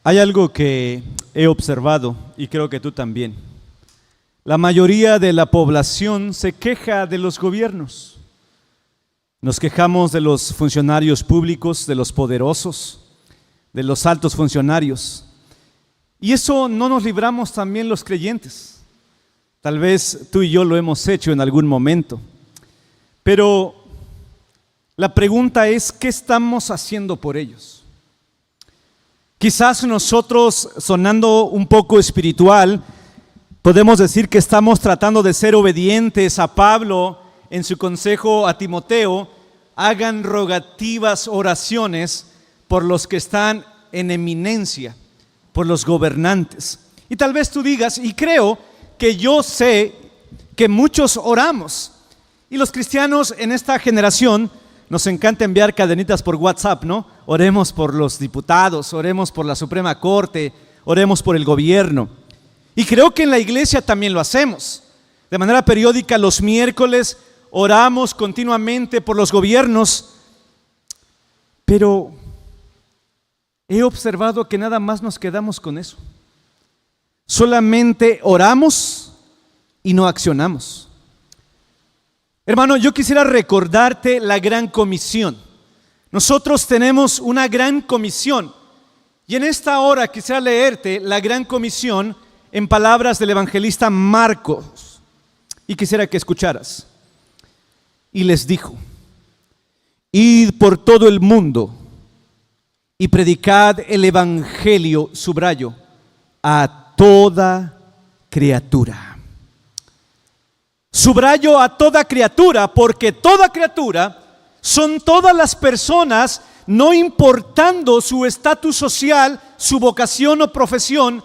Hay algo que he observado y creo que tú también. La mayoría de la población se queja de los gobiernos. Nos quejamos de los funcionarios públicos, de los poderosos, de los altos funcionarios. Y eso no nos libramos también los creyentes. Tal vez tú y yo lo hemos hecho en algún momento. Pero la pregunta es, ¿qué estamos haciendo por ellos? Quizás nosotros, sonando un poco espiritual, podemos decir que estamos tratando de ser obedientes a Pablo en su consejo a Timoteo: hagan rogativas oraciones por los que están en eminencia, por los gobernantes. Y tal vez tú digas, y creo que yo sé que muchos oramos, y los cristianos en esta generación nos encanta enviar cadenitas por WhatsApp, ¿no? Oremos por los diputados, oremos por la Suprema Corte, oremos por el gobierno. Y creo que en la iglesia también lo hacemos. De manera periódica, los miércoles oramos continuamente por los gobiernos. Pero he observado que nada más nos quedamos con eso. Solamente oramos y no accionamos. Hermano, yo quisiera recordarte la gran comisión. Nosotros tenemos una gran comisión. Y en esta hora quisiera leerte la gran comisión en palabras del evangelista Marcos. Y quisiera que escucharas. Y les dijo: id por todo el mundo y predicad el evangelio, subrayo, a toda criatura. Subrayo a toda criatura, porque toda criatura son todas las personas, no importando su estatus social, su vocación o profesión.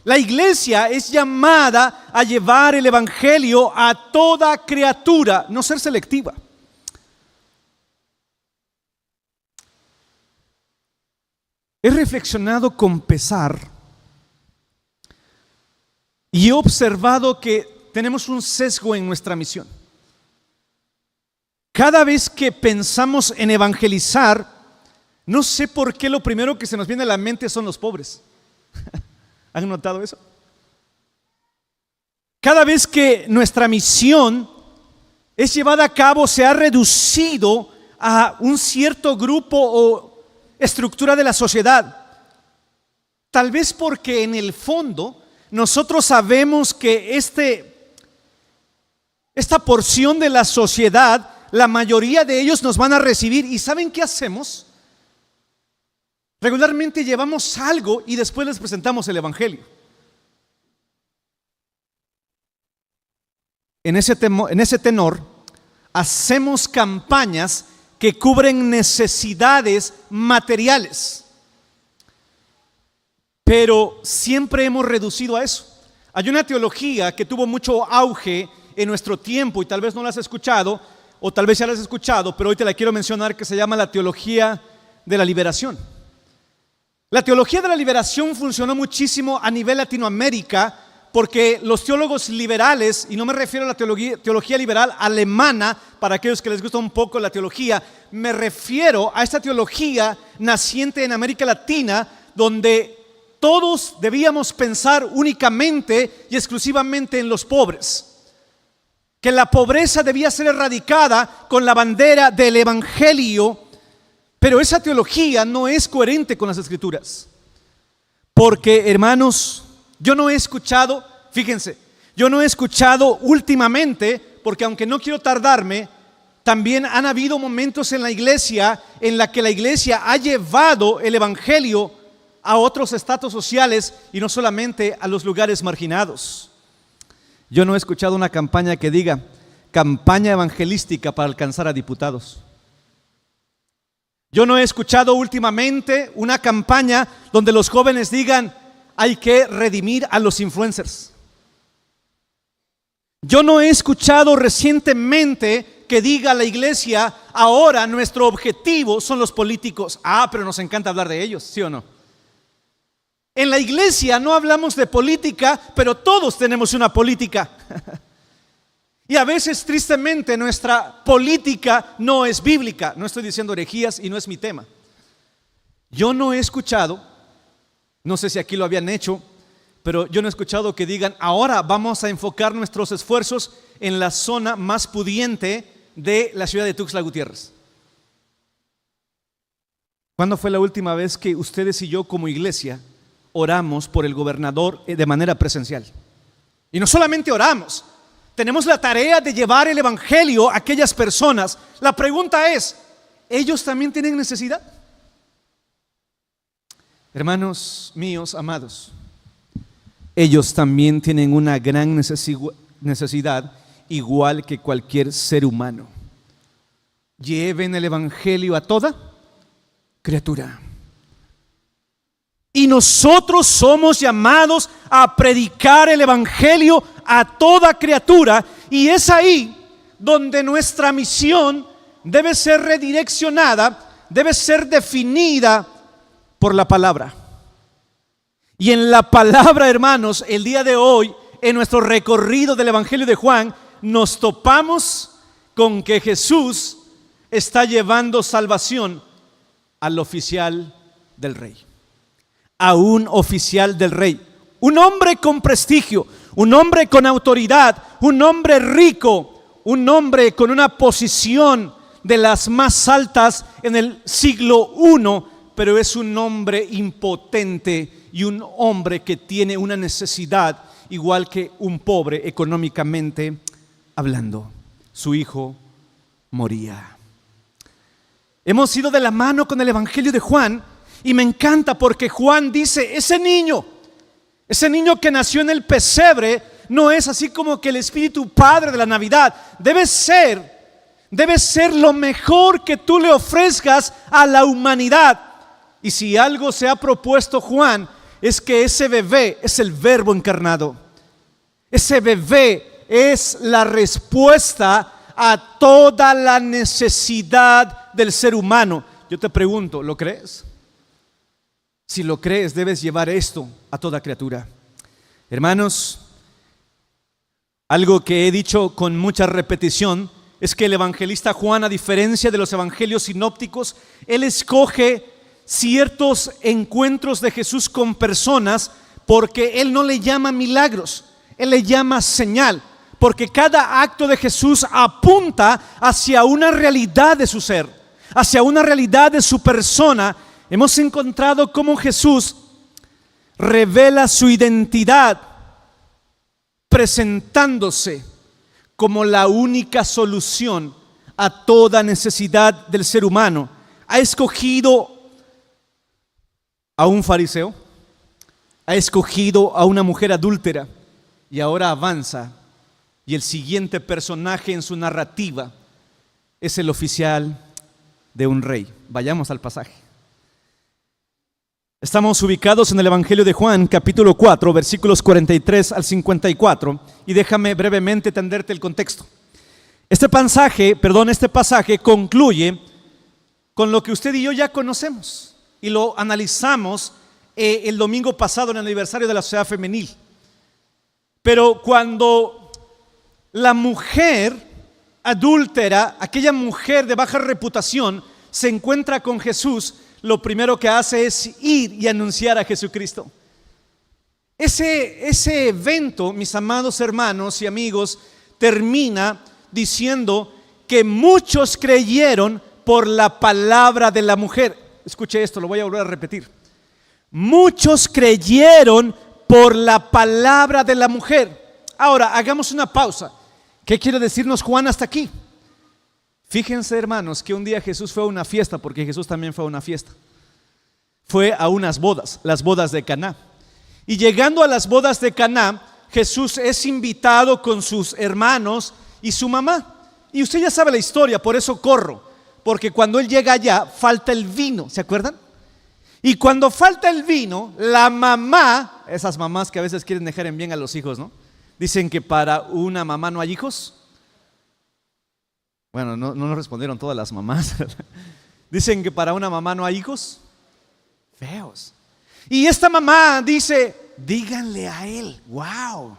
La iglesia es llamada a llevar el evangelio a toda criatura, no ser selectiva. He reflexionado con pesar y he observado que tenemos un sesgo en nuestra misión. Cada vez que pensamos en evangelizar, no sé por qué lo primero que se nos viene a la mente son los pobres. ¿Han notado eso? Cada vez que nuestra misión es llevada a cabo, se ha reducido a un cierto grupo o estructura de la sociedad. Tal vez porque en el fondo nosotros sabemos que esta porción de la sociedad, la mayoría de ellos nos van a recibir. ¿Y saben qué hacemos? Regularmente llevamos algo y después les presentamos el evangelio. En ese tenor, hacemos campañas que cubren necesidades materiales. Pero siempre hemos reducido a eso. Hay una teología que tuvo mucho auge en nuestro tiempo y tal vez no la has escuchado, o tal vez ya la has escuchado, pero hoy te la quiero mencionar, que se llama la teología de la liberación. La teología de la liberación funcionó muchísimo a nivel Latinoamérica porque los teólogos liberales, y no me refiero a la teología liberal alemana, para aquellos que les gusta un poco la teología, me refiero a esta teología naciente en América Latina, donde todos debíamos pensar únicamente y exclusivamente en los pobres. Que la pobreza debía ser erradicada con la bandera del evangelio. Pero esa teología no es coherente con las escrituras. Porque, hermanos, yo no he escuchado, fíjense, yo no he escuchado últimamente, porque aunque no quiero tardarme, también han habido momentos en la iglesia en la que la iglesia ha llevado el evangelio a otros estratos sociales y no solamente a los lugares marginados. Yo no he escuchado una campaña que diga campaña evangelística para alcanzar a diputados. Yo no he escuchado últimamente una campaña donde los jóvenes digan hay que redimir a los influencers. Yo no he escuchado recientemente que diga la iglesia ahora nuestro objetivo son los políticos. Pero nos encanta hablar de ellos, ¿sí o no? En la iglesia no hablamos de política, pero todos tenemos una política. Y a veces, tristemente, nuestra política no es bíblica. No estoy diciendo herejías y no es mi tema. Yo no he escuchado No sé si aquí lo habían hecho, pero yo no he escuchado que digan: ahora vamos a enfocar nuestros esfuerzos en la zona más pudiente de la ciudad de Tuxtla Gutiérrez. ¿Cuándo fue la última vez que ustedes y yo como iglesia oramos por el gobernador de manera presencial? Y no solamente oramos, tenemos la tarea de llevar el evangelio a aquellas personas. La pregunta es: ¿ellos también tienen necesidad? Hermanos míos amados, ellos también tienen una gran necesidad, igual que cualquier ser humano. Lleven el evangelio a toda criatura. Y nosotros somos llamados a predicar el evangelio a toda criatura, y es ahí donde nuestra misión debe ser redireccionada, debe ser definida por la palabra. Y en la palabra, hermanos, el día de hoy, en nuestro recorrido del evangelio de Juan, nos topamos con que Jesús está llevando salvación al oficial del rey, a un oficial del rey, un hombre con prestigio, un hombre con autoridad, un hombre rico, un hombre con una posición de las más altas en el siglo I, pero es un hombre impotente y un hombre que tiene una necesidad igual que un pobre económicamente hablando. Su hijo moría. Hemos ido de la mano con el evangelio de Juan, y me encanta porque Juan dice: ese niño que nació en el pesebre no es así como que el espíritu padre de la Navidad. Debe ser lo mejor que tú le ofrezcas a la humanidad. Y si algo se ha propuesto Juan, es que ese bebé es el Verbo encarnado. Ese bebé es la respuesta a toda la necesidad del ser humano. Yo te pregunto, ¿lo crees? Si lo crees, debes llevar esto a toda criatura. Hermanos, algo que he dicho con mucha repetición es que el evangelista Juan, a diferencia de los evangelios sinópticos, él escoge ciertos encuentros de Jesús con personas porque él no le llama milagros, él le llama señal, porque cada acto de Jesús apunta hacia una realidad de su ser, hacia una realidad de su persona. Hemos encontrado cómo Jesús revela su identidad presentándose como la única solución a toda necesidad del ser humano. Ha escogido a un fariseo, ha escogido a una mujer adúltera, y ahora avanza, y el siguiente personaje en su narrativa es el oficial de un rey. Vayamos al pasaje. Estamos ubicados en el Evangelio de Juan, capítulo 4, versículos 43 al 54, y déjame brevemente tenderte el contexto. Este pasaje concluye con lo que usted y yo ya conocemos, y lo analizamos el domingo pasado en el aniversario de la Sociedad Femenil. Pero cuando la mujer adúltera, aquella mujer de baja reputación, se encuentra con Jesús, lo primero que hace es ir y anunciar a Jesucristo. Ese evento, mis amados hermanos y amigos, termina diciendo que muchos creyeron por la palabra de la mujer. Escuche esto, lo voy a volver a repetir. Muchos creyeron por la palabra de la mujer. Ahora, hagamos una pausa. ¿Qué quiere decirnos Juan hasta aquí? Fíjense, hermanos, que un día Jesús fue a una fiesta, porque Jesús también fue a una fiesta. Fue a unas bodas, las bodas de Caná. Y llegando a las bodas de Caná, Jesús es invitado con sus hermanos y su mamá. Y usted ya sabe la historia, por eso corro. Porque cuando él llega allá, falta el vino, ¿se acuerdan? Y cuando falta el vino, la mamá, esas mamás que a veces quieren dejar en bien a los hijos, ¿no? Dicen que para una mamá no hay hijos. Bueno, no nos respondieron todas las mamás. Dicen que para una mamá no hay hijos feos. Y esta mamá dice: díganle a él. Wow.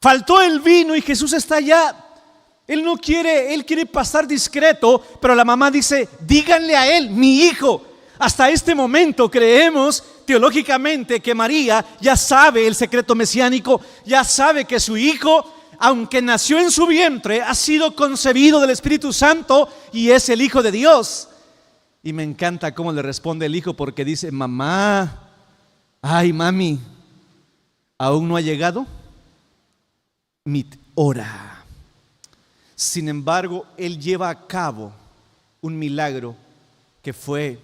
Faltó el vino y Jesús está allá. Él quiere pasar discreto, pero la mamá dice: díganle a él, mi hijo. Hasta este momento creemos teológicamente que María ya sabe el secreto mesiánico, ya sabe que su hijo, aunque nació en su vientre, ha sido concebido del Espíritu Santo y es el Hijo de Dios. Y me encanta cómo le responde el hijo, porque dice: mamá, ay mami, ¿aún no ha llegado mi hora? Sin embargo, él lleva a cabo un milagro que fue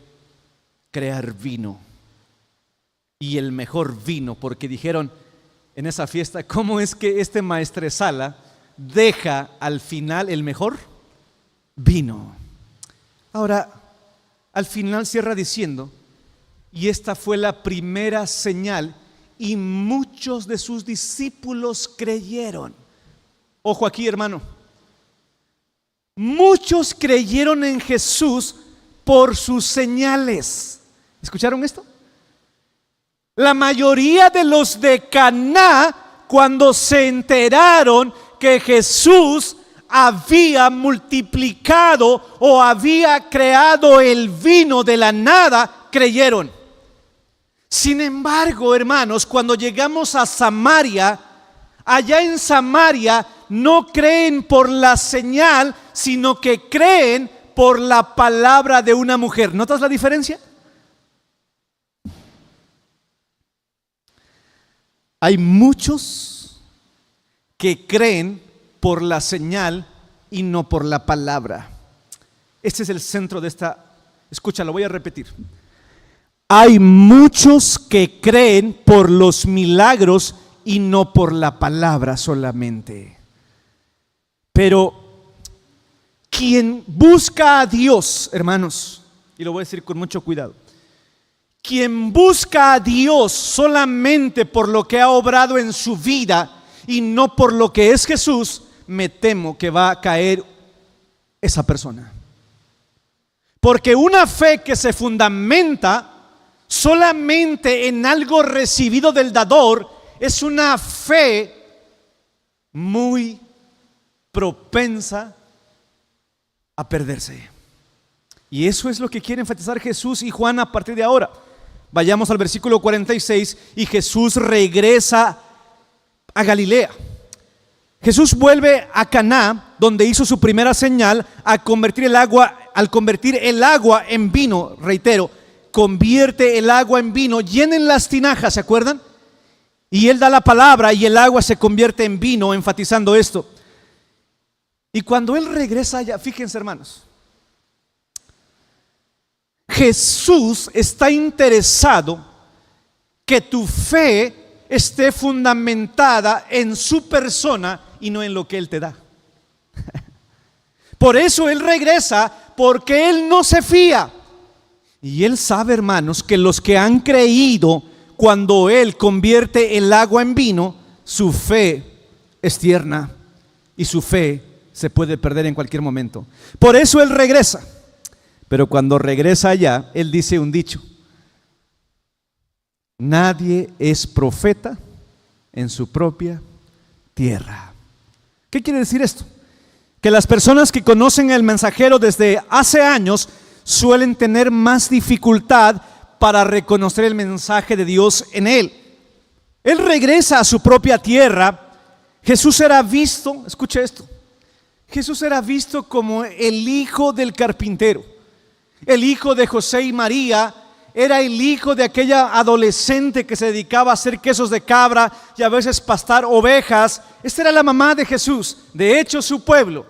crear vino, y el mejor vino, porque dijeron en esa fiesta: ¿cómo es que este maestresala deja al final el mejor vino? Ahora, al final cierra diciendo: y esta fue la primera señal, y muchos de sus discípulos creyeron. Ojo aquí, hermano. Muchos creyeron en Jesús por sus señales. ¿Escucharon esto? La mayoría de los de Caná, cuando se enteraron que Jesús había multiplicado o había creado el vino de la nada, creyeron. Sin embargo, hermanos, cuando llegamos a Samaria, allá en Samaria no creen por la señal, sino que creen por la palabra de una mujer. ¿Notas la diferencia? Hay muchos que creen por la señal y no por la palabra. Este es el centro de esta. Escucha, lo voy a repetir. Hay muchos que creen por los milagros y no por la palabra solamente. Pero quien busca a Dios, hermanos, y lo voy a decir con mucho cuidado, quien busca a Dios solamente por lo que ha obrado en su vida y no por lo que es Jesús, me temo que va a caer esa persona. Porque una fe que se fundamenta solamente en algo recibido del dador es una fe muy propensa a perderse. Y eso es lo que quiere enfatizar Jesús y Juan a partir de ahora. Vayamos al versículo 46. Y Jesús regresa a Galilea. Jesús vuelve a Caná, donde hizo su primera señal, al convertir el agua en vino. Reitero, convierte el agua en vino. Llenen las tinajas, ¿se acuerdan? Y él da la palabra y el agua se convierte en vino, enfatizando esto. Y cuando él regresa allá, fíjense, hermanos, Jesús está interesado que tu fe esté fundamentada en su persona y no en lo que Él te da. Por eso Él regresa, porque Él no se fía. Y Él sabe, hermanos, que los que han creído cuando Él convierte el agua en vino, su fe es tierna y su fe se puede perder en cualquier momento. Por eso Él regresa. Pero cuando regresa allá, Él dice un dicho: nadie es profeta en su propia tierra. ¿Qué quiere decir esto? Que las personas que conocen al mensajero desde hace años suelen tener más dificultad para reconocer el mensaje de Dios en él. Él regresa a su propia tierra. Jesús era visto, escuche esto, Jesús era visto como el hijo del carpintero, el hijo de José y María. Era el hijo de aquella adolescente que se dedicaba a hacer quesos de cabra y a veces pastar ovejas. Esta era la mamá de Jesús. De hecho, su pueblo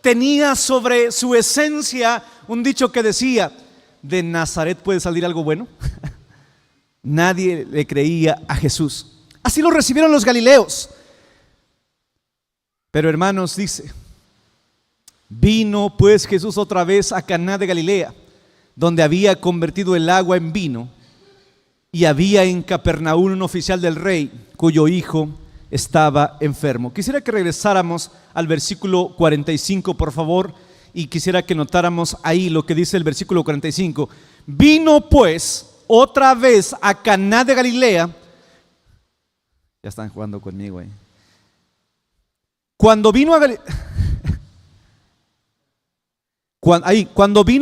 tenía sobre su esencia un dicho que decía: ¿de Nazaret puede salir algo bueno? Nadie le creía a Jesús. Así lo recibieron los galileos. Pero, hermanos, dice: vino pues Jesús otra vez a Caná de Galilea, donde había convertido el agua en vino, y había en Capernaum un oficial del rey, cuyo hijo estaba enfermo. Quisiera que regresáramos al versículo 45, por favor, y quisiera que notáramos ahí lo que dice el versículo 45. Vino pues otra vez a Caná de Galilea. Ya están jugando conmigo ahí. Cuando vino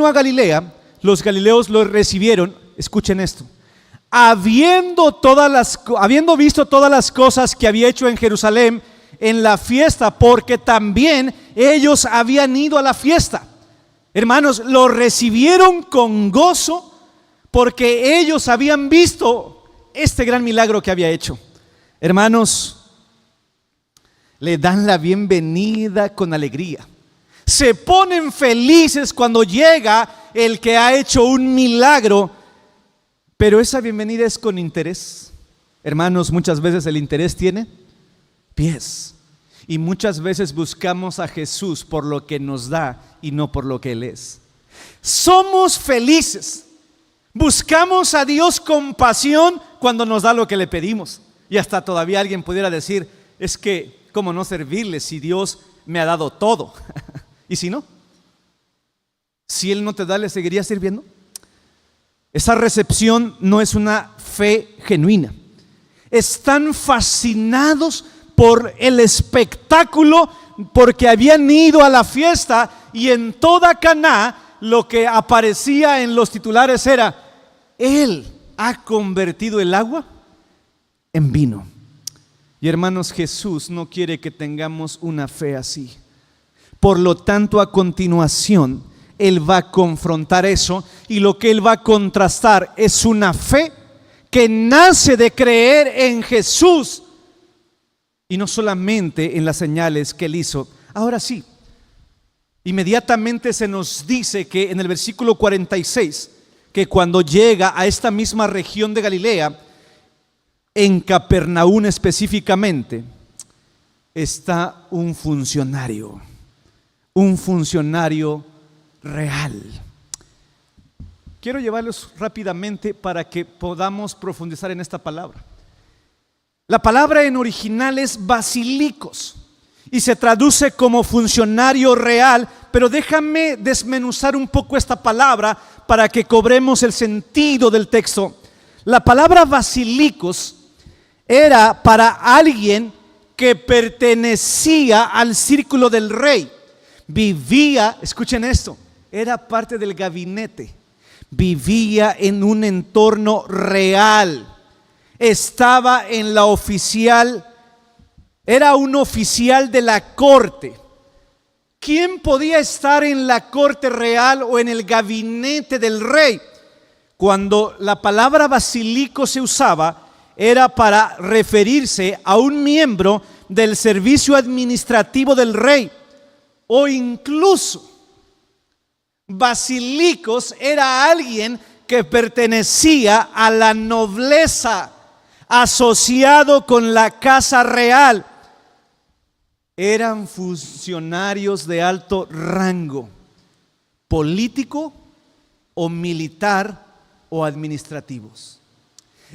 a Galilea, los galileos lo recibieron, escuchen esto, habiendo visto todas las cosas que había hecho en Jerusalén en la fiesta, porque también ellos habían ido a la fiesta. Hermanos, lo recibieron con gozo porque ellos habían visto este gran milagro que había hecho. Hermanos, le dan la bienvenida con alegría. Se ponen felices cuando llega el que ha hecho un milagro, pero esa bienvenida es con interés. Hermanos, muchas veces el interés tiene pies. Y muchas veces buscamos a Jesús por lo que nos da y no por lo que Él es. Somos felices. Buscamos a Dios con pasión cuando nos da lo que le pedimos. Y hasta todavía alguien pudiera decir, es que, ¿cómo no servirle si Dios me ha dado todo? ¿Y si no? Si Él no te da, ¿le seguiría sirviendo? Esa recepción no es una fe genuina. Están fascinados por el espectáculo, porque habían ido a la fiesta y en toda Caná lo que aparecía en los titulares era: Él ha convertido el agua en vino. Y hermanos, Jesús no quiere que tengamos una fe así. Por lo tanto, a continuación, Él va a confrontar eso, y lo que Él va a contrastar es una fe que nace de creer en Jesús y no solamente en las señales que Él hizo. Ahora sí, inmediatamente se nos dice que en el versículo 46, que cuando llega a esta misma región de Galilea, en Capernaum específicamente, está un funcionario real. Quiero llevarlos rápidamente para que podamos profundizar en esta palabra. La palabra en original es basilicos y se traduce como funcionario real, pero déjame desmenuzar un poco esta palabra para que cobremos el sentido del texto. La palabra basilicos era para alguien que pertenecía al círculo del rey. Vivía, escuchen esto, era parte del gabinete, vivía en un entorno real, estaba en la oficial, era un oficial de la corte. ¿Quién podía estar en la corte real o en el gabinete del rey? Cuando la palabra basilico se usaba, era para referirse a un miembro del servicio administrativo del rey, o incluso basilicos era alguien que pertenecía a la nobleza, asociado con la casa real. Eran funcionarios de alto rango, político o militar o administrativos.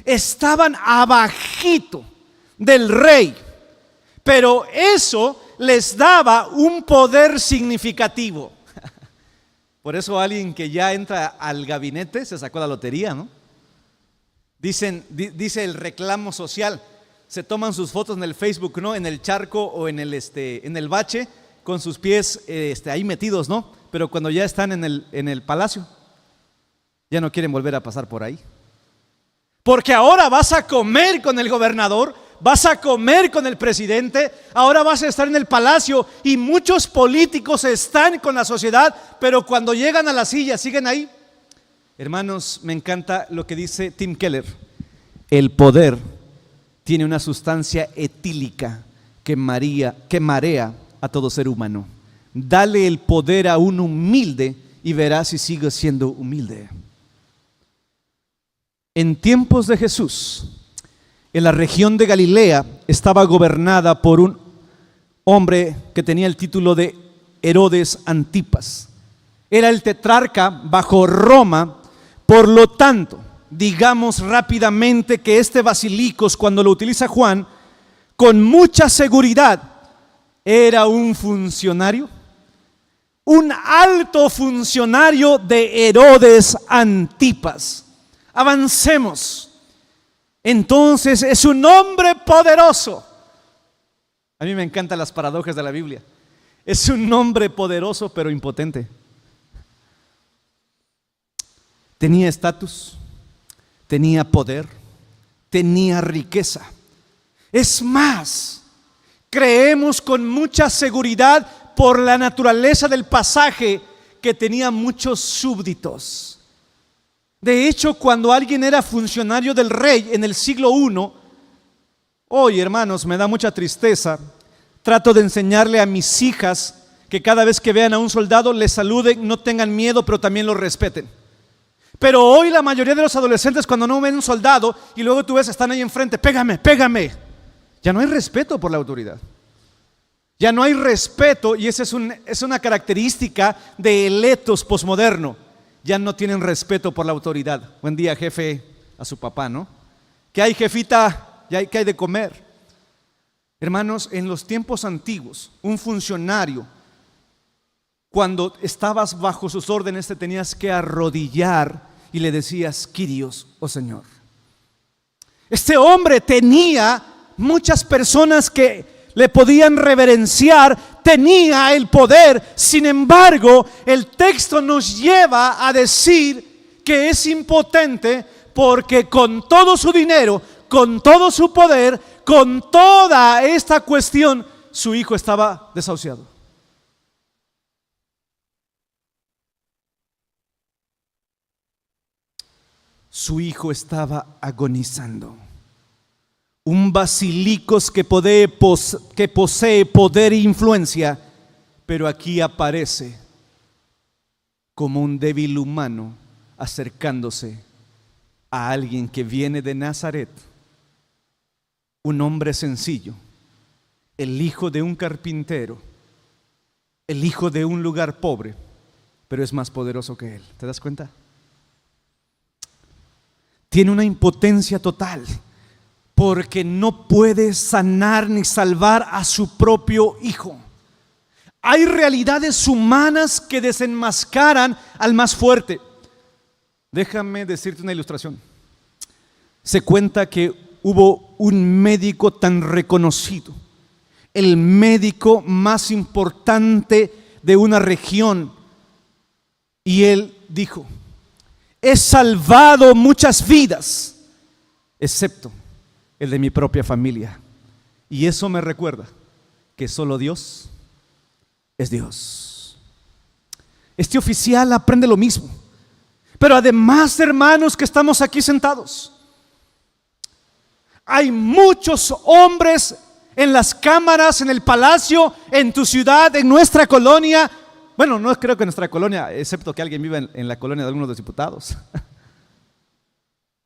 Estaban abajito del rey, pero eso les daba un poder significativo. Por eso alguien que ya entra al gabinete se sacó la lotería, ¿no? Dice el reclamo social, se toman sus fotos en el Facebook, ¿no? En el charco o en el bache, con sus pies ahí metidos, ¿no? Pero cuando ya están en el palacio, ya no quieren volver a pasar por ahí. Porque ahora vas a comer con el gobernador, vas a comer con el presidente, ahora vas a estar en el palacio, y muchos políticos están con la sociedad, pero cuando llegan a la silla siguen ahí. Hermanos, me encanta lo que dice Tim Keller: el poder tiene una sustancia etílica que marea a todo ser humano. Dale el poder a un humilde y verás si sigue siendo humilde. En tiempos de Jesús, en la región de Galilea estaba gobernada por un hombre que tenía el título de Herodes Antipas. Era el tetrarca bajo Roma. Por lo tanto, digamos rápidamente que este basilicos, cuando lo utiliza Juan, con mucha seguridad, era un funcionario, un alto funcionario de Herodes Antipas. Avancemos. Entonces es un hombre poderoso. A mí me encantan las paradojas de la Biblia. Es un hombre poderoso pero impotente. Tenía estatus, tenía poder, tenía riqueza. Es más, creemos con mucha seguridad por la naturaleza del pasaje que tenía muchos súbditos. De hecho, cuando alguien era funcionario del rey en el siglo I, hoy, hermanos, me da mucha tristeza. Trato de enseñarle a mis hijas que cada vez que vean a un soldado les saluden, no tengan miedo, pero también lo respeten. Pero hoy la mayoría de los adolescentes, cuando no ven un soldado y luego tú ves, están ahí enfrente, pégame, pégame. Ya no hay respeto por la autoridad. Ya no hay respeto, y esa es una característica del etos posmoderno. Ya no tienen respeto por la autoridad. Buen día, jefe, a su papá, ¿no? ¿Qué hay, jefita? ¿Qué hay de comer? Hermanos, en los tiempos antiguos, un funcionario, cuando estabas bajo sus órdenes, te tenías que arrodillar y le decías, Kyrios, oh Señor. Este hombre tenía muchas personas que le podían reverenciar, tenía el poder. Sin embargo, el texto nos lleva a decir que es impotente porque con todo su dinero, con todo su poder, con toda esta cuestión, su hijo estaba desahuciado. Su hijo estaba agonizando. Un basilicos que posee poder e influencia, pero aquí aparece como un débil humano acercándose a alguien que viene de Nazaret, un hombre sencillo, el hijo de un carpintero, el hijo de un lugar pobre, pero es más poderoso que él. ¿Te das cuenta? Tiene una impotencia total porque no puede sanar ni salvar a su propio hijo. Hay realidades humanas que desenmascaran al más fuerte. Déjame decirte una ilustración. Se cuenta que hubo un médico tan reconocido, el médico más importante de una región, y él dijo: he salvado muchas vidas, excepto el de mi propia familia. Y eso me recuerda que solo Dios es Dios. Este oficial aprende lo mismo. Pero además, hermanos, que estamos aquí sentados, hay muchos hombres en las cámaras, en el palacio, en tu ciudad, en nuestra colonia. Bueno, no creo que en nuestra colonia, excepto que alguien viva en la colonia de algunos de los diputados,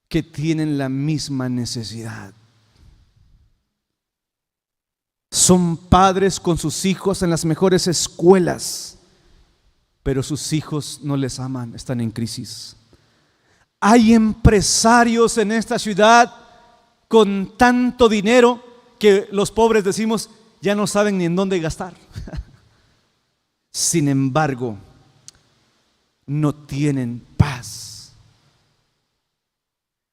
que tienen la misma necesidad. Son padres con sus hijos en las mejores escuelas, pero sus hijos no les aman, están en crisis. Hay empresarios en esta ciudad con tanto dinero que los pobres decimos ya no saben ni en dónde gastar. Sin embargo, no tienen paz.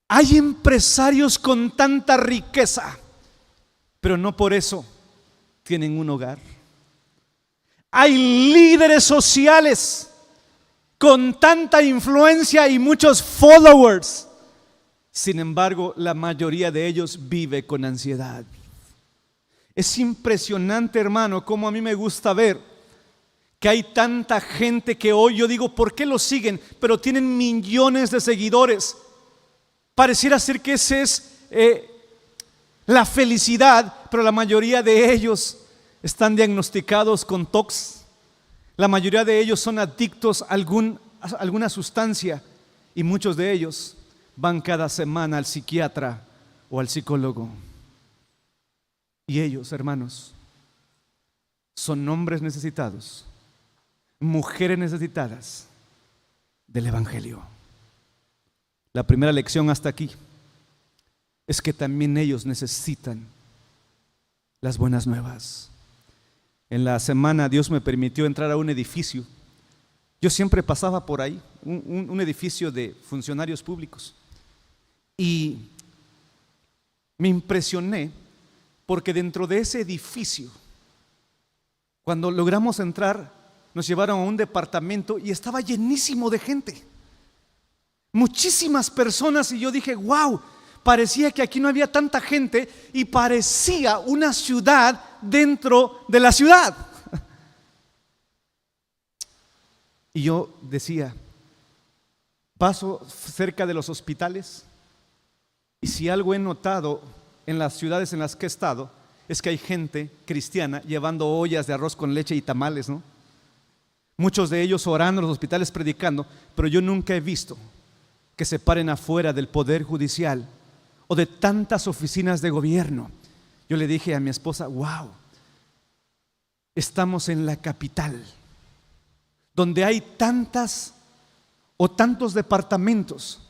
Hay empresarios con tanta riqueza, pero no por eso tienen un hogar. Hay líderes sociales con tanta influencia y muchos followers. Sin embargo, la mayoría de ellos vive con ansiedad. Es impresionante, hermano, cómo a mí me gusta ver que hay tanta gente que hoy yo digo, ¿por qué lo siguen? Pero tienen millones de seguidores. Pareciera ser que esa es la felicidad, pero la mayoría de ellos están diagnosticados con TOC. La mayoría de ellos son adictos a alguna sustancia, y muchos de ellos van cada semana al psiquiatra o al psicólogo. Y ellos, hermanos, son hombres necesitados, mujeres necesitadas del Evangelio. La primera lección hasta aquí es que también ellos necesitan las buenas nuevas. En la semana Dios me permitió entrar a un edificio. Yo siempre pasaba por ahí, un edificio de funcionarios públicos, y me impresioné porque dentro de ese edificio, cuando logramos entrar, nos llevaron a un departamento y estaba llenísimo de gente. Muchísimas personas, y yo dije, wow, parecía que aquí no había tanta gente y parecía una ciudad dentro de la ciudad. Y yo decía, paso cerca de los hospitales y si algo he notado en las ciudades en las que he estado es que hay gente cristiana llevando ollas de arroz con leche y tamales, ¿no? Muchos de ellos orando en los hospitales predicando, pero yo nunca he visto que se paren afuera del poder judicial o de tantas oficinas de gobierno. Yo le dije a mi esposa, wow, estamos en la capital, donde hay tantas o tantos departamentos,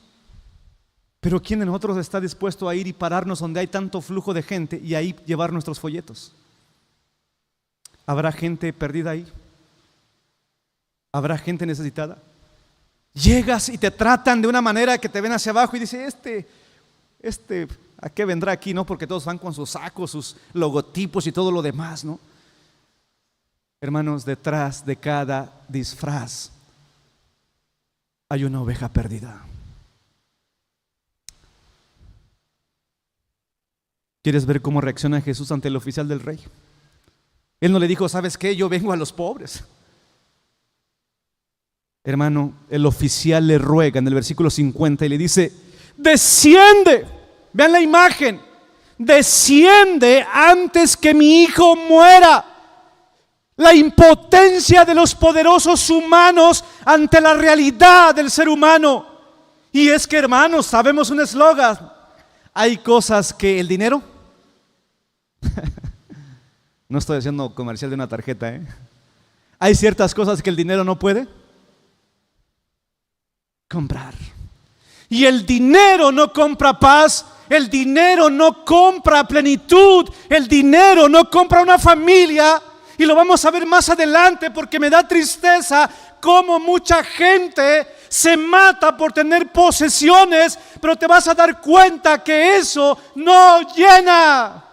pero ¿quién de nosotros está dispuesto a ir y pararnos donde hay tanto flujo de gente y ahí llevar nuestros folletos? ¿Habrá gente perdida ahí? ¿Habrá gente necesitada? Llegas y te tratan de una manera que te ven hacia abajo y dice, ¿a qué vendrá aquí? ¿No? Porque todos van con sus sacos, sus logotipos y todo lo demás, ¿no? Hermanos, detrás de cada disfraz hay una oveja perdida. ¿Quieres ver cómo reacciona Jesús ante el oficial del rey? Él no le dijo, ¿sabes qué? Yo vengo a los pobres. Hermano, el oficial le ruega en el versículo 50 y le dice, desciende, vean la imagen, desciende antes que mi hijo muera. La impotencia de los poderosos humanos ante la realidad del ser humano. Y es que, hermanos, sabemos un eslogan, hay cosas que el dinero, no estoy haciendo comercial de una tarjeta, hay ciertas cosas que el dinero no puede comprar. Y el dinero no compra paz, el dinero no compra plenitud, el dinero no compra una familia. Y lo vamos a ver más adelante porque me da tristeza cómo mucha gente se mata por tener posesiones, pero te vas a dar cuenta que eso no llena.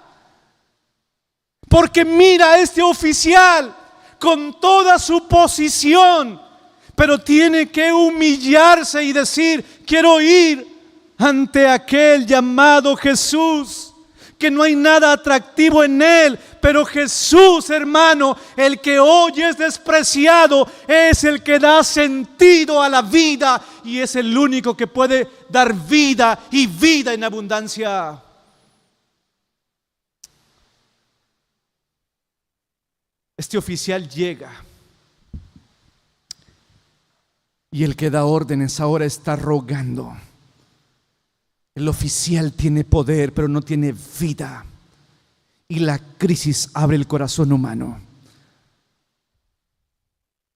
Porque mira a este oficial con toda su posición, pero tiene que humillarse y decir, quiero ir ante aquel llamado Jesús, que no hay nada atractivo en él, pero Jesús, hermano, el que hoy es despreciado, es el que da sentido a la vida y es el único que puede dar vida y vida en abundancia. Este oficial llega y el que da órdenes ahora está rogando. El oficial tiene poder, pero no tiene vida. Y la crisis abre el corazón humano.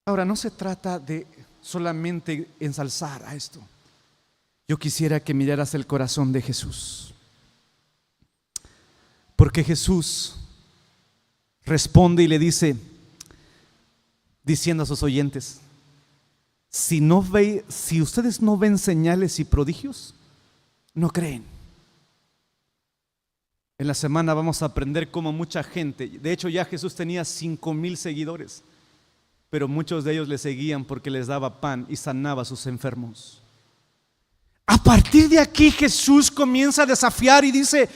Ahora, no se trata de solamente ensalzar a esto. Yo quisiera que miraras el corazón de Jesús. Porque Jesús responde y le dice, diciendo a sus oyentes, si ustedes no ven señales y prodigios, no creen. En la semana vamos a aprender cómo mucha gente, de hecho ya Jesús tenía 5,000 seguidores, pero muchos de ellos le seguían porque les daba pan y sanaba a sus enfermos. A partir de aquí Jesús comienza a desafiar y dice,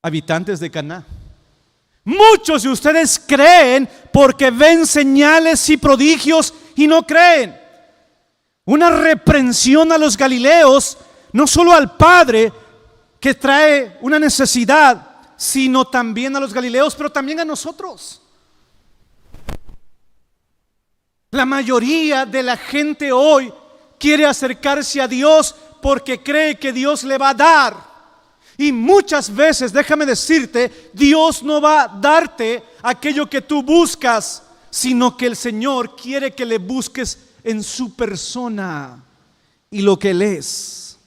habitantes de Caná, muchos de ustedes creen porque ven señales y prodigios y no creen. Una reprensión a los galileos, no solo al padre que trae una necesidad, sino también a los galileos, pero también a nosotros. La mayoría de la gente hoy quiere acercarse a Dios porque cree que Dios le va a dar. Y muchas veces, déjame decirte, Dios no va a darte aquello que tú buscas, sino que el Señor quiere que le busques en su persona y lo que Él es.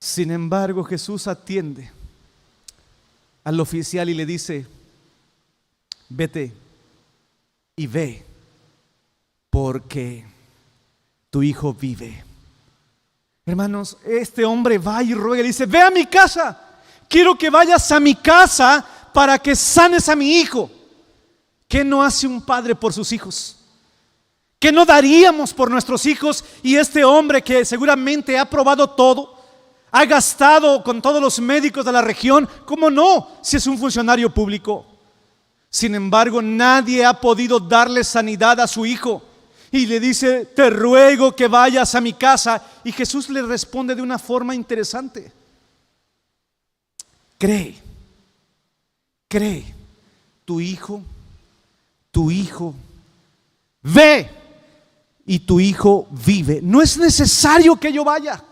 Sin embargo, Jesús atiende al oficial y le dice, vete y ve, porque tu hijo vive. Hermanos, este hombre va y ruega y dice, ve a mi casa, quiero que vayas a mi casa para que sanes a mi hijo. ¿Qué no hace un padre por sus hijos? ¿Qué no daríamos por nuestros hijos? Y este hombre que seguramente ha probado todo, ha gastado con todos los médicos de la región, ¿cómo no? Si es un funcionario público. Sin embargo, nadie ha podido darle sanidad a su hijo. Y le dice: te ruego que vayas a mi casa. Y Jesús le responde de una forma interesante: cree, tu hijo, ve, y tu hijo vive. No es necesario que yo vaya,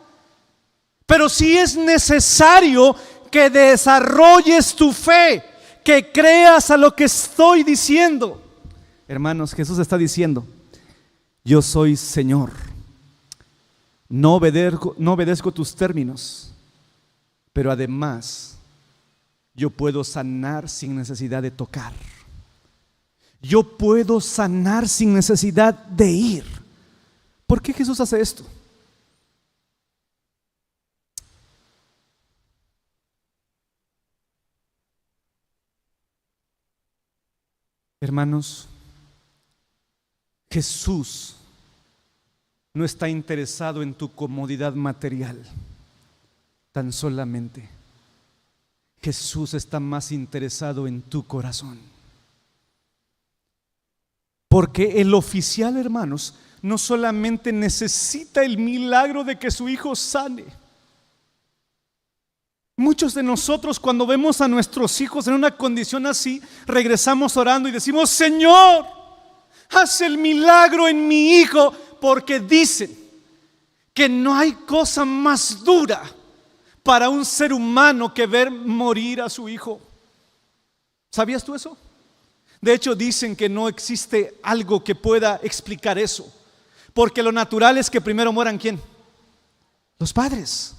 pero sí es necesario que desarrolles tu fe, que creas a lo que estoy diciendo. Hermanos, Jesús está diciendo: yo soy Señor, no obedezco tus términos, pero además yo puedo sanar sin necesidad de tocar. Yo puedo sanar sin necesidad de ir. ¿Por qué Jesús hace esto? Hermanos, Jesús no está interesado en tu comodidad material, tan solamente. Jesús está más interesado en tu corazón. Porque el oficial, hermanos, no solamente necesita el milagro de que su hijo sane. Muchos de nosotros, cuando vemos a nuestros hijos en una condición así, regresamos orando y decimos: Señor, haz el milagro en mi hijo, porque dicen que no hay cosa más dura para un ser humano que ver morir a su hijo. ¿Sabías tú eso? De hecho, dicen que no existe algo que pueda explicar eso, porque lo natural es que primero mueran ¿quién? Los padres.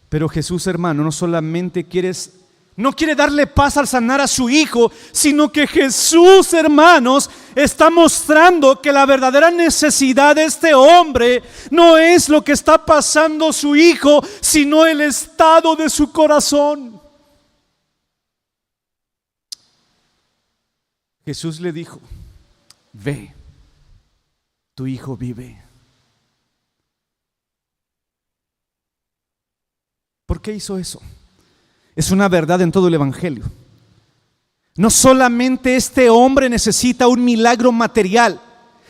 Pero Jesús, hermano, no solamente no quiere darle paz al sanar a su hijo, sino que Jesús, hermanos, está mostrando que la verdadera necesidad de este hombre no es lo que está pasando su hijo, sino el estado de su corazón. Jesús le dijo: ve, tu hijo vive. ¿Por qué hizo eso? Es una verdad en todo el evangelio. No solamente este hombre necesita un milagro material,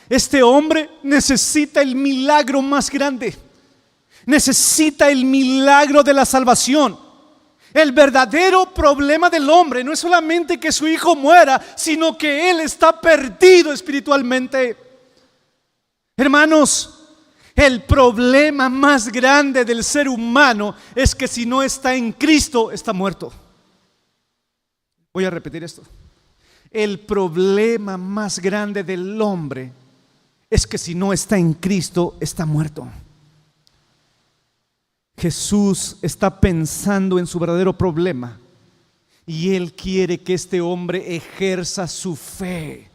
este hombre necesita el milagro más grande. Necesita el milagro de la salvación. El verdadero problema del hombre no es solamente que su hijo muera, sino que él está perdido espiritualmente. Hermanos, el problema más grande del ser humano es que si no está en Cristo, está muerto. Voy a repetir esto. El problema más grande del hombre es que si no está en Cristo, está muerto. Jesús está pensando en su verdadero problema y Él quiere que este hombre ejerza su fe,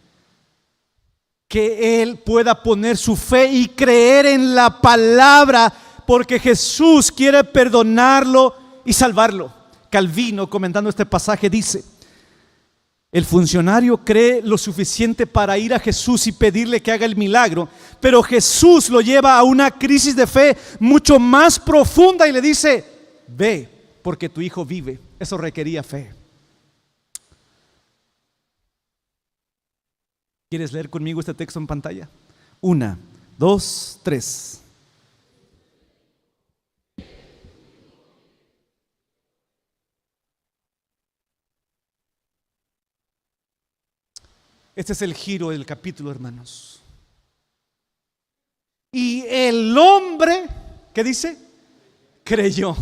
que él pueda poner su fe y creer en la palabra, porque Jesús quiere perdonarlo y salvarlo. Calvino, comentando este pasaje, dice: el funcionario cree lo suficiente para ir a Jesús y pedirle que haga el milagro, pero Jesús lo lleva a una crisis de fe mucho más profunda y le dice: ve, porque tu hijo vive. Eso requería fe. ¿Quieres leer conmigo este texto en pantalla? 1, 2, 3. Este es el giro del capítulo, hermanos. Y el hombre, ¿qué dice? Creyó.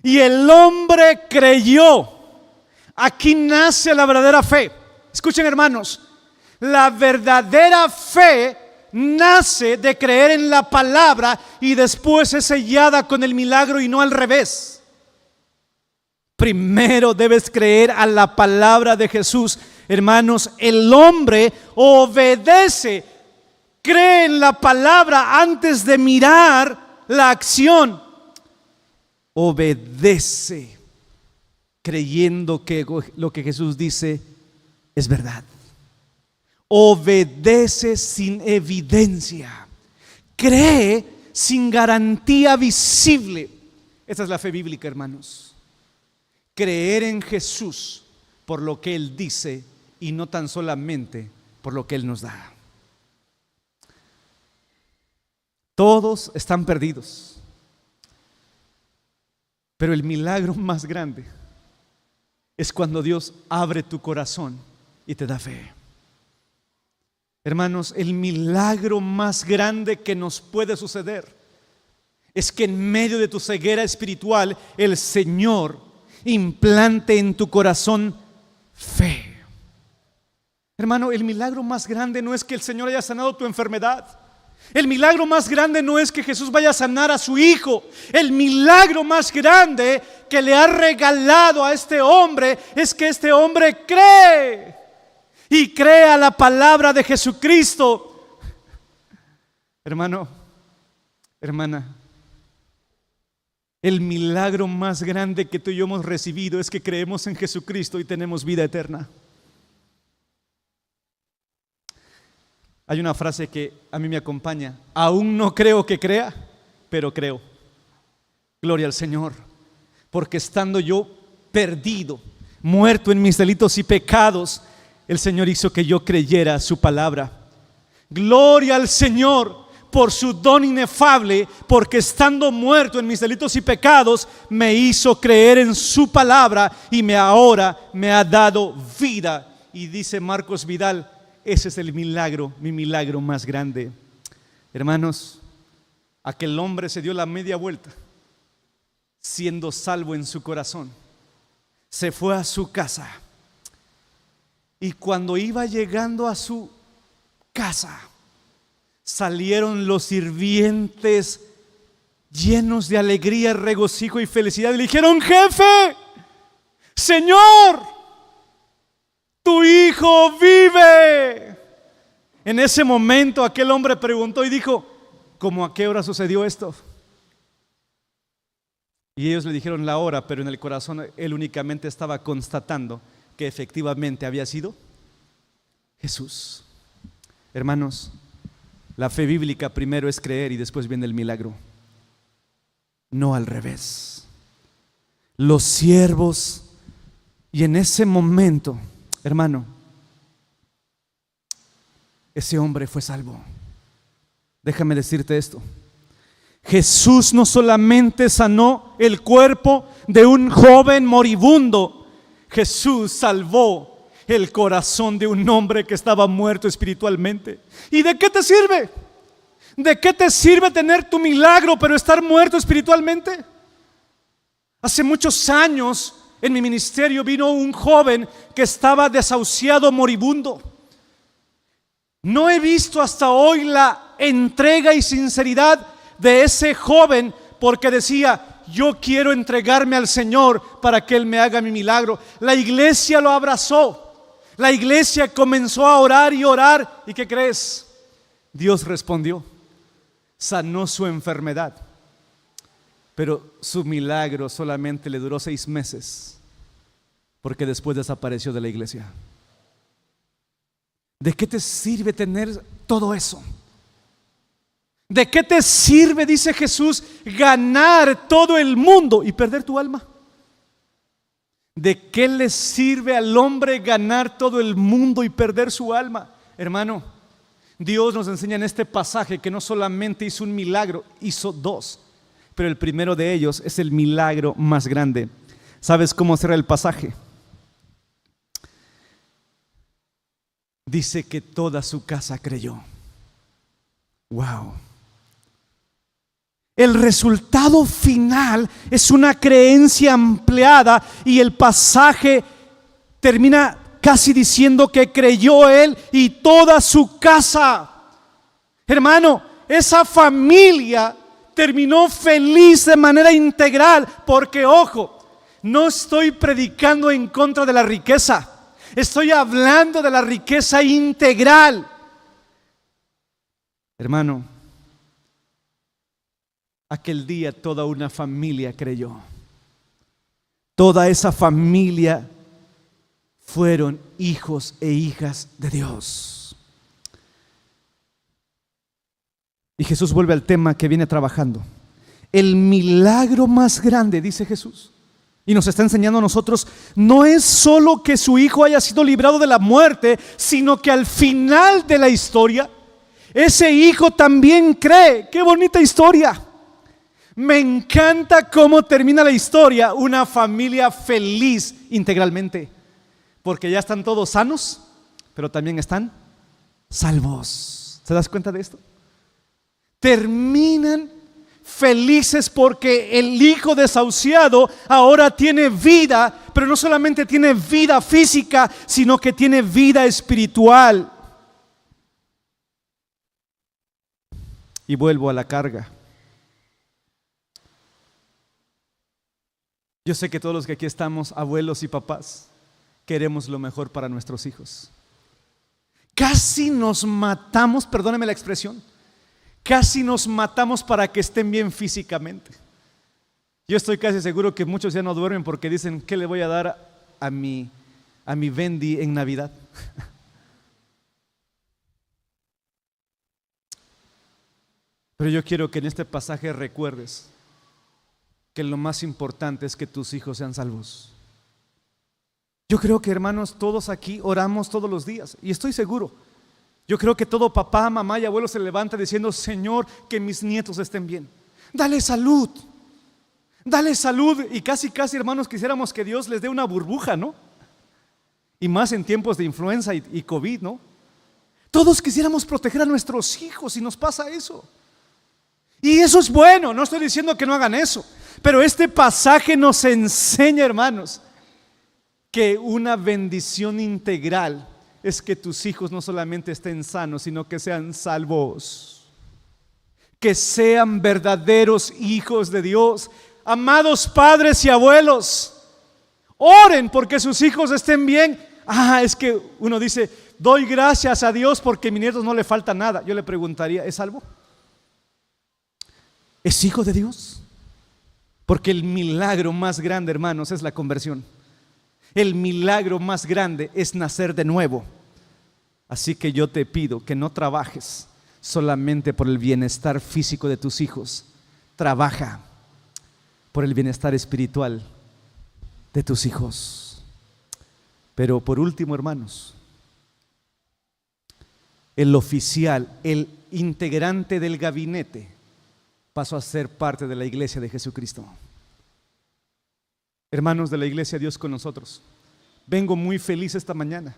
Y el hombre creyó. Aquí nace la verdadera fe. Escuchen, hermanos, la verdadera fe nace de creer en la palabra y después es sellada con el milagro y no al revés. Primero debes creer a la palabra de Jesús. Hermanos, el hombre obedece, cree en la palabra antes de mirar la acción. Obedece creyendo que lo que Jesús dice es verdad. obedece sin evidencia, cree sin garantía visible. Esa es la fe bíblica, hermanos. Creer en Jesús por lo que Él dice y no tan solamente por lo que Él nos da. Todos están perdidos, pero el milagro más grande es cuando Dios abre tu corazón y te da fe. Hermanos, el milagro más grande que nos puede suceder es que en medio de tu ceguera espiritual el Señor implante en tu corazón fe. Hermano, el milagro más grande no es que el Señor haya sanado tu enfermedad. El milagro más grande no es que Jesús vaya a sanar a su hijo. El milagro más grande que le ha regalado a este hombre es que este hombre cree y cree a la palabra de Jesucristo. Hermano, hermana, el milagro más grande que tú y yo hemos recibido es que creemos en Jesucristo y tenemos vida eterna. Hay una frase que a mí me acompaña: aún no creo que crea, pero creo. Gloria al Señor, porque estando yo perdido, muerto en mis delitos y pecados, el Señor hizo que yo creyera su palabra. Gloria al Señor por su don inefable, porque estando muerto en mis delitos y pecados, me hizo creer en su palabra y ahora me ha dado vida. Y dice Marcos Vidal: ese es el milagro, mi milagro más grande. Hermanos, aquel hombre se dio la media vuelta, siendo salvo en su corazón. Se fue a su casa. Y cuando iba llegando a su casa, salieron los sirvientes llenos de alegría, regocijo y felicidad. Y le dijeron: jefe, Señor, tu hijo vive. En ese momento aquel hombre preguntó y dijo: ¿cómo a qué hora sucedió esto? Y ellos le dijeron la hora, pero en el corazón él únicamente estaba constatando que efectivamente había sido Jesús. Hermanos, la fe bíblica primero es creer y después viene el milagro, no al revés. Los siervos, y en ese momento, hermano, ese hombre fue salvo. Déjame decirte esto: Jesús no solamente sanó el cuerpo de un joven moribundo, Jesús salvó el corazón de un hombre que estaba muerto espiritualmente. ¿Y de qué te sirve? ¿De qué te sirve tener tu milagro pero estar muerto espiritualmente? Hace muchos años en mi ministerio vino un joven que estaba desahuciado, moribundo. No he visto hasta hoy la entrega y sinceridad de ese joven, porque decía: yo quiero entregarme al Señor para que Él me haga mi milagro. La iglesia lo abrazó. La iglesia comenzó a orar y orar. ¿Y qué crees? Dios respondió, sanó su enfermedad. Pero su milagro solamente le duró 6 meses, porque después desapareció de la iglesia. ¿De qué te sirve tener todo eso? ¿De qué te sirve, dice Jesús, ganar todo el mundo y perder tu alma? ¿De qué le sirve al hombre ganar todo el mundo y perder su alma? Hermano, Dios nos enseña en este pasaje que no solamente hizo un milagro, hizo 2. Pero el primero de ellos es el milagro más grande. ¿Sabes cómo cierra el pasaje? Dice que toda su casa creyó. Wow. El resultado final es una creencia ampliada, y el pasaje termina casi diciendo que creyó él y toda su casa. Hermano, esa familia terminó feliz de manera integral, porque ojo, no estoy predicando en contra de la riqueza. Estoy hablando de la riqueza integral. Hermano, aquel día toda una familia creyó. Toda esa familia fueron hijos e hijas de Dios. Y Jesús vuelve al tema que viene trabajando. El milagro más grande, dice Jesús, y nos está enseñando a nosotros, no es solo que su hijo haya sido librado de la muerte, sino que al final de la historia, ese hijo también cree. ¡Qué bonita historia! Me encanta cómo termina la historia. Una familia feliz integralmente, porque ya están todos sanos, pero también están salvos. ¿Se das cuenta de esto? Terminan felices porque el hijo desahuciado ahora tiene vida, pero no solamente tiene vida física, sino que tiene vida espiritual. Y vuelvo a la carga. Yo sé que todos los que aquí estamos, abuelos y papás, queremos lo mejor para nuestros hijos. Casi nos matamos, perdóneme la expresión, casi nos matamos para que estén bien físicamente. Yo estoy casi seguro que muchos ya no duermen porque dicen, ¿qué le voy a dar a mi Bendy en Navidad? Pero yo quiero que en este pasaje recuerdes que lo más importante es que tus hijos sean salvos. Yo creo que, hermanos, todos aquí oramos todos los días, y estoy seguro, yo creo que todo papá, mamá y abuelo se levanta diciendo, Señor, que mis nietos estén bien. Dale salud, y casi, hermanos, quisiéramos que Dios les dé una burbuja, ¿no? Y más en tiempos de influenza y COVID, ¿no? Todos quisiéramos proteger a nuestros hijos y nos pasa eso. Y eso es bueno, no estoy diciendo que no hagan eso, pero este pasaje nos enseña, hermanos, que una bendición integral es que tus hijos no solamente estén sanos, sino que sean salvos, que sean verdaderos hijos de Dios. Amados padres y abuelos, oren porque sus hijos estén bien. Es que uno dice, doy gracias a Dios porque a mis nietos no le falta nada. Yo le preguntaría, ¿es salvo? ¿Es hijo de Dios? Porque el milagro más grande, hermanos, es la conversión. El milagro más grande es nacer de nuevo. Así que yo te pido que no trabajes solamente por el bienestar físico de tus hijos. Trabaja por el bienestar espiritual de tus hijos. Pero por último, hermanos, el oficial, el integrante del gabinete, pasó a ser parte de la iglesia de Jesucristo. Hermanos de la iglesia, Dios con nosotros. Vengo muy feliz esta mañana.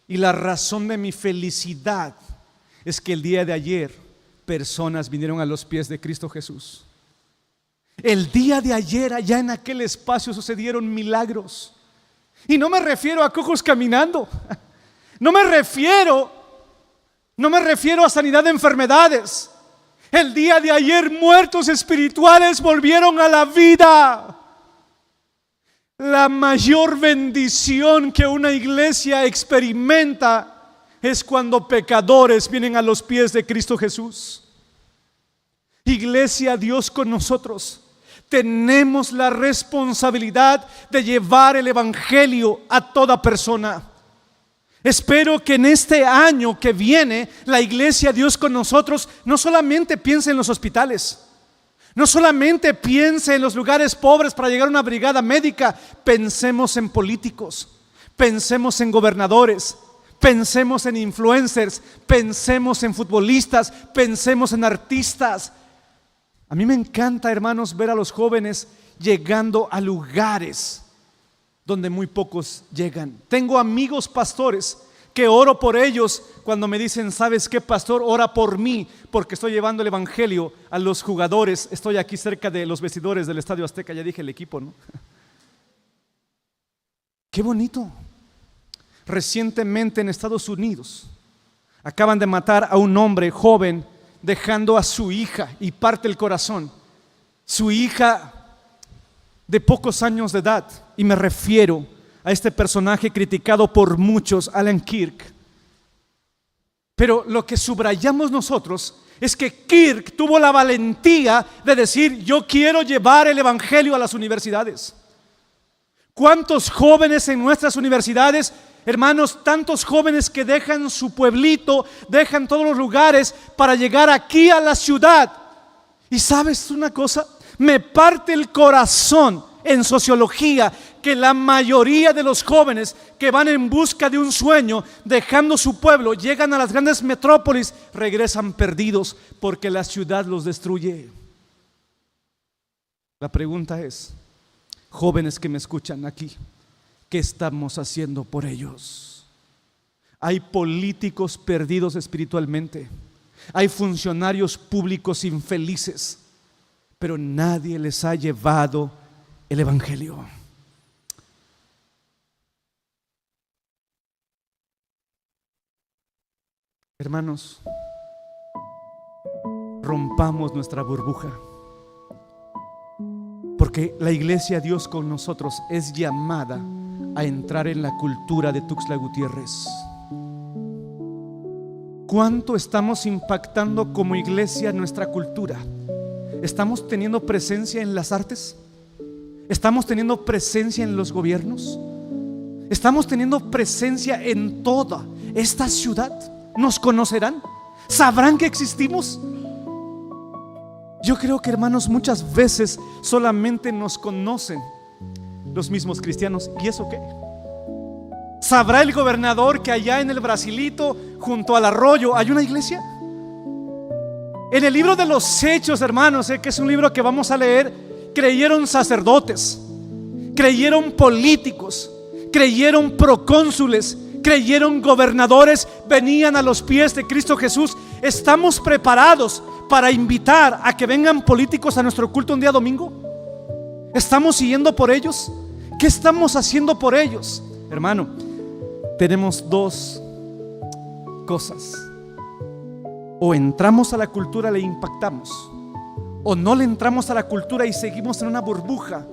Y la razón de mi felicidad es que el día de ayer personas vinieron a los pies de Cristo Jesús. El día de ayer allá en aquel espacio sucedieron milagros. Y no me refiero a cojos caminando. No me refiero a sanidad de enfermedades. El día de ayer muertos espirituales volvieron a la vida. La mayor bendición que una iglesia experimenta es cuando pecadores vienen a los pies de Cristo Jesús. Iglesia, Dios con nosotros. Tenemos la responsabilidad de llevar el evangelio a toda persona. Espero que en este año que viene la iglesia Dios con nosotros no solamente piense en los hospitales, no solamente piense en los lugares pobres para llegar a una brigada médica. Pensemos en políticos, pensemos en gobernadores, pensemos en influencers, pensemos en futbolistas, pensemos en artistas. A mí me encanta, hermanos, ver a los jóvenes llegando a lugares donde muy pocos llegan. Tengo amigos pastores que oro por ellos cuando me dicen, ¿sabes qué, pastor? Ora por mí porque estoy llevando el evangelio a los jugadores. Estoy aquí cerca de los vestidores del Estadio Azteca, ya dije el equipo, ¿no? Qué bonito. Recientemente en Estados Unidos acaban de matar a un hombre joven dejando a su hija, y parte el corazón. Su hija de pocos años de edad, y me refiero a este personaje criticado por muchos, Alan Kirk. Pero lo que subrayamos nosotros es que Kirk tuvo la valentía de decir, yo quiero llevar el evangelio a las universidades. ¿Cuántos jóvenes en nuestras universidades Hermanos, tantos jóvenes que dejan su pueblito, dejan todos los lugares para llegar aquí a la ciudad. Y sabes una cosa, me parte el corazón en sociología que la mayoría de los jóvenes que van en busca de un sueño, dejando su pueblo, llegan a las grandes metrópolis, regresan perdidos porque la ciudad los destruye. La pregunta es, jóvenes que me escuchan aquí, ¿qué estamos haciendo por ellos? Hay políticos perdidos espiritualmente, hay funcionarios públicos infelices, pero nadie les ha llevado el evangelio. Hermanos, rompamos nuestra burbuja, porque la iglesia Dios con nosotros es llamada a entrar en la cultura de Tuxtla Gutiérrez. ¿Cuánto estamos impactando como iglesia nuestra cultura? ¿Estamos teniendo presencia en las artes? ¿Estamos teniendo presencia en los gobiernos? ¿Estamos teniendo presencia en toda esta ciudad? ¿Nos conocerán? ¿Sabrán que existimos? Yo creo que, hermanos, muchas veces solamente nos conocen los mismos cristianos. ¿Y eso qué? ¿Sabrá el gobernador que allá en el Brasilito, junto al arroyo, hay una iglesia? En el libro de los Hechos, hermanos, que es un libro que vamos a leer, creyeron sacerdotes, creyeron políticos, creyeron procónsules, creyeron gobernadores, venían a los pies de Cristo Jesús. ¿Estamos preparados para invitar a que vengan políticos a nuestro culto un día domingo? ¿Estamos siguiendo por ellos? ¿Qué estamos haciendo por ellos? Hermano, tenemos dos cosas: o entramos a la cultura y le impactamos, o no le entramos a la cultura y seguimos en una burbuja.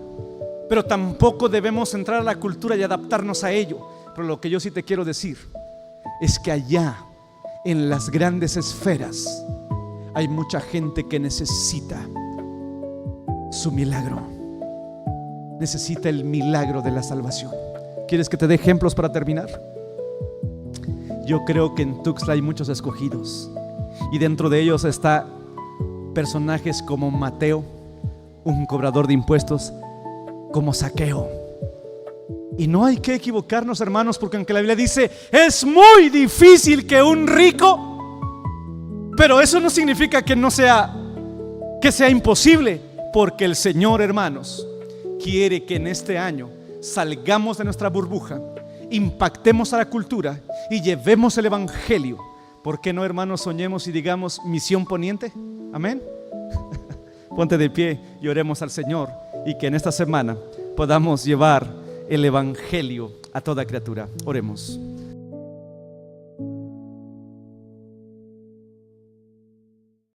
Pero tampoco debemos entrar a la cultura y adaptarnos a ello. Pero lo que yo sí te quiero decir es que allá en las grandes esferas hay mucha gente que necesita su milagro, necesita el milagro de la salvación. ¿Quieres que te dé ejemplos para terminar? Yo creo que en Tuxtla hay muchos escogidos, y dentro de ellos está personajes como Mateo, un cobrador de impuestos, como Zaqueo. Y no hay que equivocarnos, hermanos, porque aunque la Biblia dice es muy difícil que un rico, pero eso no significa que sea imposible, porque el Señor, hermanos, quiere que en este año salgamos de nuestra burbuja, impactemos a la cultura y llevemos el evangelio. ¿Por qué no, hermanos, soñemos y digamos misión poniente? Amén. Ponte de pie y oremos al Señor, y que en esta semana podamos llevar el evangelio a toda criatura. Oremos.